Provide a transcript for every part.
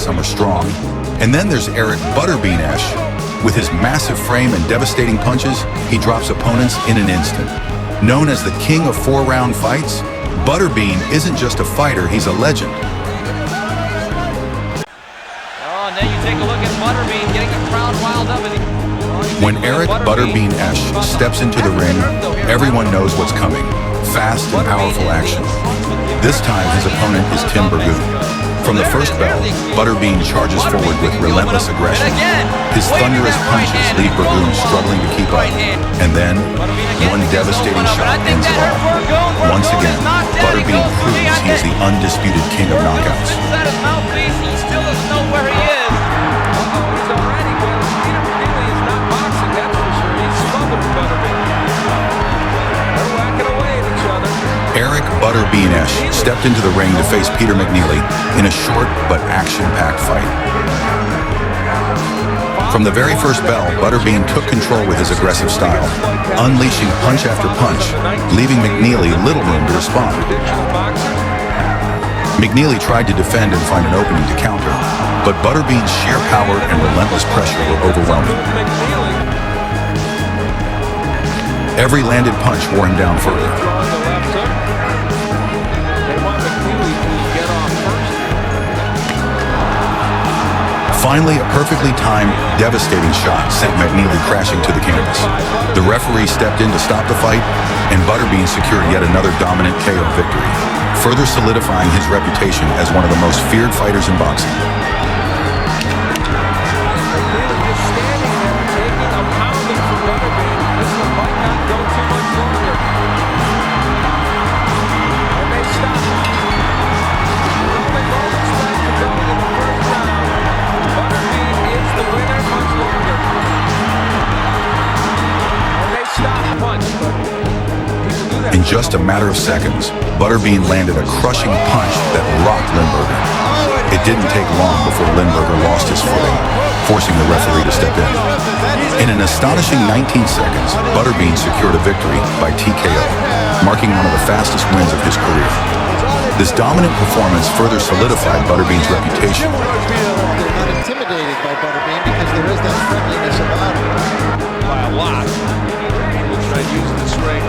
some are strong. And then there's Eric Butterbean Esch. With his massive frame and devastating punches, he drops opponents in an instant. Known as the king of 4-round fights, Butterbean isn't just a fighter, he's a legend. Oh, and then you take a look at Butterbean getting the crowd riled up. When Eric Butterbean Esch steps into the ring, everyone knows what's coming. Fast and powerful action. This time his opponent is Tim Burgoon. From the first bell, Butterbean charges forward with relentless aggression. His thunderous punches leave Burgoon struggling to keep up. And then, one devastating shot ends it all. Once again, Butterbean proves he is the undisputed king of knockouts. He still doesn't know where he is. He's already, but Peter McNeely is not boxing, that's for sure. He's smothering Butterbean. They're whacking away at each other. Eric Butterbean Esch stepped into the ring to face Peter McNeely in a short but action-packed fight. From the very first bell, Butterbean took control with his aggressive style, unleashing punch after punch, leaving McNeely little room to respond. McNeely tried to defend and find an opening to counter, but Butterbean's sheer power and relentless pressure were overwhelming. Every landed punch wore him down further. Finally, a perfectly timed, devastating shot sent McNeely crashing to the canvas. The referee stepped in to stop the fight, and Butterbean secured yet another dominant KO victory, further solidifying his reputation as one of the most feared fighters in boxing. In just a matter of seconds, Butterbean landed a crushing punch that rocked Linberger. It didn't take long before Linberger lost his footing, forcing the referee to step in. In an astonishing 19 seconds, Butterbean secured a victory by TKO, marking one of the fastest wins of his career. This dominant performance further solidified Butterbean's reputation. They're not intimidated by Butterbean because there is that friendliness about him. By a lot. We'll try to use this ring.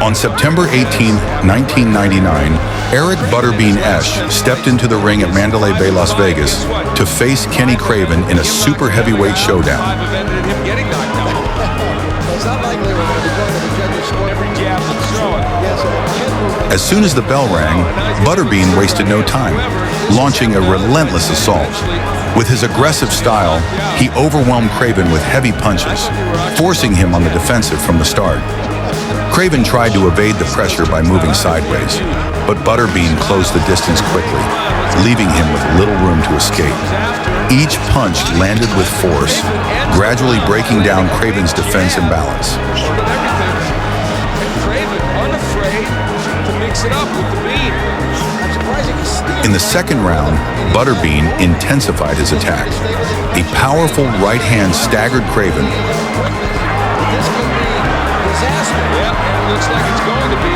On September 18, 1999, Eric Butterbean Esch stepped into the ring at Mandalay Bay, Las Vegas to face Kenny Craven in a super heavyweight showdown. As soon as the bell rang, Butterbean wasted no time, launching a relentless assault. With his aggressive style, he overwhelmed Craven with heavy punches, forcing him on the defensive from the start. Craven tried to evade the pressure by moving sideways, but Butterbean closed the distance quickly, leaving him with little room to escape. Each punch landed with force, gradually breaking down Craven's defense and balance. Craven unafraid to mix it up with the beam. In the second round, Butterbean intensified his attack. A powerful right hand staggered Craven,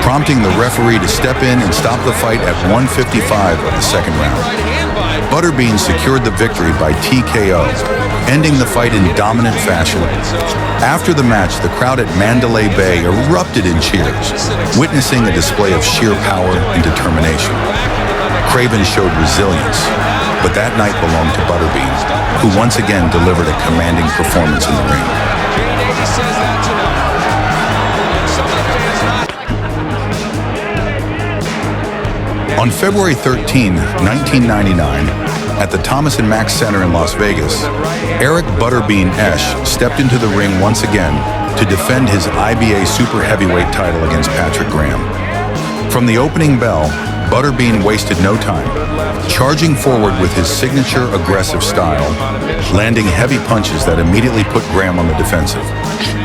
prompting the referee to step in and stop the fight at 1:55 of the second round. Butterbean secured the victory by TKO, ending the fight in dominant fashion. After the match, the crowd at Mandalay Bay erupted in cheers, witnessing a display of sheer power and determination. Craven showed resilience, but that night belonged to Butterbean, who once again delivered a commanding performance in the ring. On February 13, 1999, at the Thomas & Mack Center in Las Vegas, Eric Butterbean Esch stepped into the ring once again to defend his IBA Super Heavyweight title against Patrick Graham. From the opening bell, Butterbean wasted no time, charging forward with his signature aggressive style, landing heavy punches that immediately put Graham on the defensive.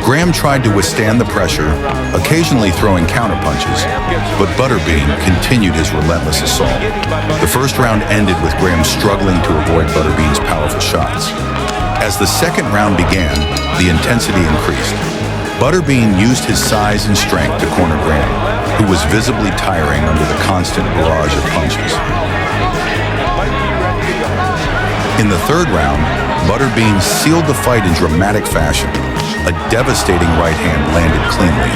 Graham tried to withstand the pressure, occasionally throwing counterpunches, but Butterbean continued his relentless assault. The first round ended with Graham struggling to avoid Butterbean's powerful shots. As the second round began, the intensity increased. Butterbean used his size and strength to corner Graham, who was visibly tiring under the constant barrage of punches. In the third round, Butterbean sealed the fight in dramatic fashion. A devastating right hand landed cleanly,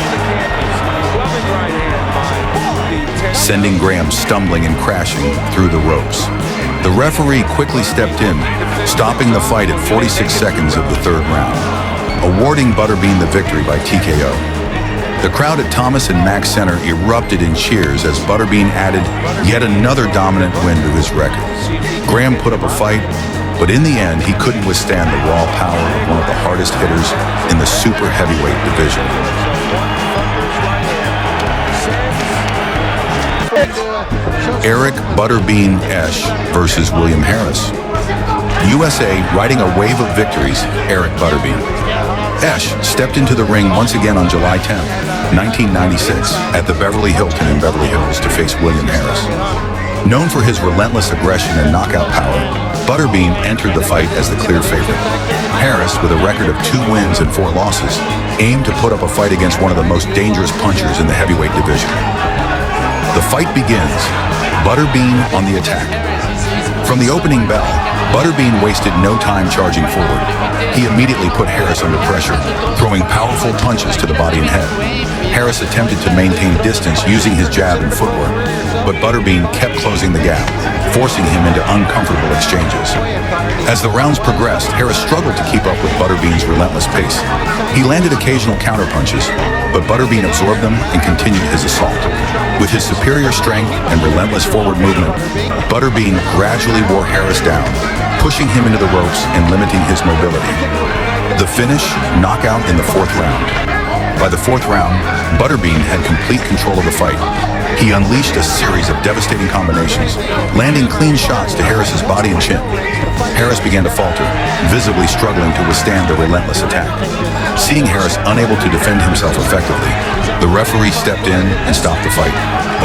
sending Graham stumbling and crashing through the ropes. The referee quickly stepped in, stopping the fight at 46 seconds of the third round, awarding Butterbean the victory by TKO. The crowd at Thomas and Mack Center erupted in cheers as Butterbean added yet another dominant win to his record. Graham put up a fight, but in the end, he couldn't withstand the raw power of one of the hardest hitters in the super heavyweight division. Eric Butterbean Esch versus William Harris. USA riding a wave of victories, Eric Butterbean. Esch stepped into the ring once again on July 10, 1996, at the Beverly Hilton in Beverly Hills to face William Harris. Known for his relentless aggression and knockout power, Butterbean entered the fight as the clear favorite. Harris, with a record of 2 wins and 4 losses, aimed to put up a fight against one of the most dangerous punchers in the heavyweight division. The fight begins, Butterbean on the attack. From the opening bell, Butterbean wasted no time charging forward. He immediately put Harris under pressure, throwing powerful punches to the body and head. Harris attempted to maintain distance using his jab and footwork, but Butterbean kept closing the gap, forcing him into uncomfortable exchanges. As the rounds progressed, Harris struggled to keep up with Butterbean's relentless pace. He landed occasional counterpunches, but Butterbean absorbed them and continued his assault. With his superior strength and relentless forward movement, Butterbean gradually wore Harris down, pushing him into the ropes and limiting his mobility. The finish, knockout in the 4th round. By the 4th round, Butterbean had complete control of the fight. He unleashed a series of devastating combinations, landing clean shots to Harris's body and chin. Harris began to falter, visibly struggling to withstand the relentless attack. Seeing Harris unable to defend himself effectively, the referee stepped in and stopped the fight,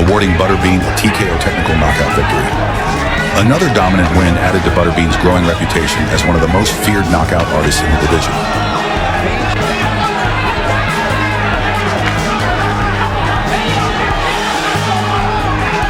awarding Butterbean a TKO technical knockout victory. Another dominant win added to Butterbean's growing reputation as one of the most feared knockout artists in the division.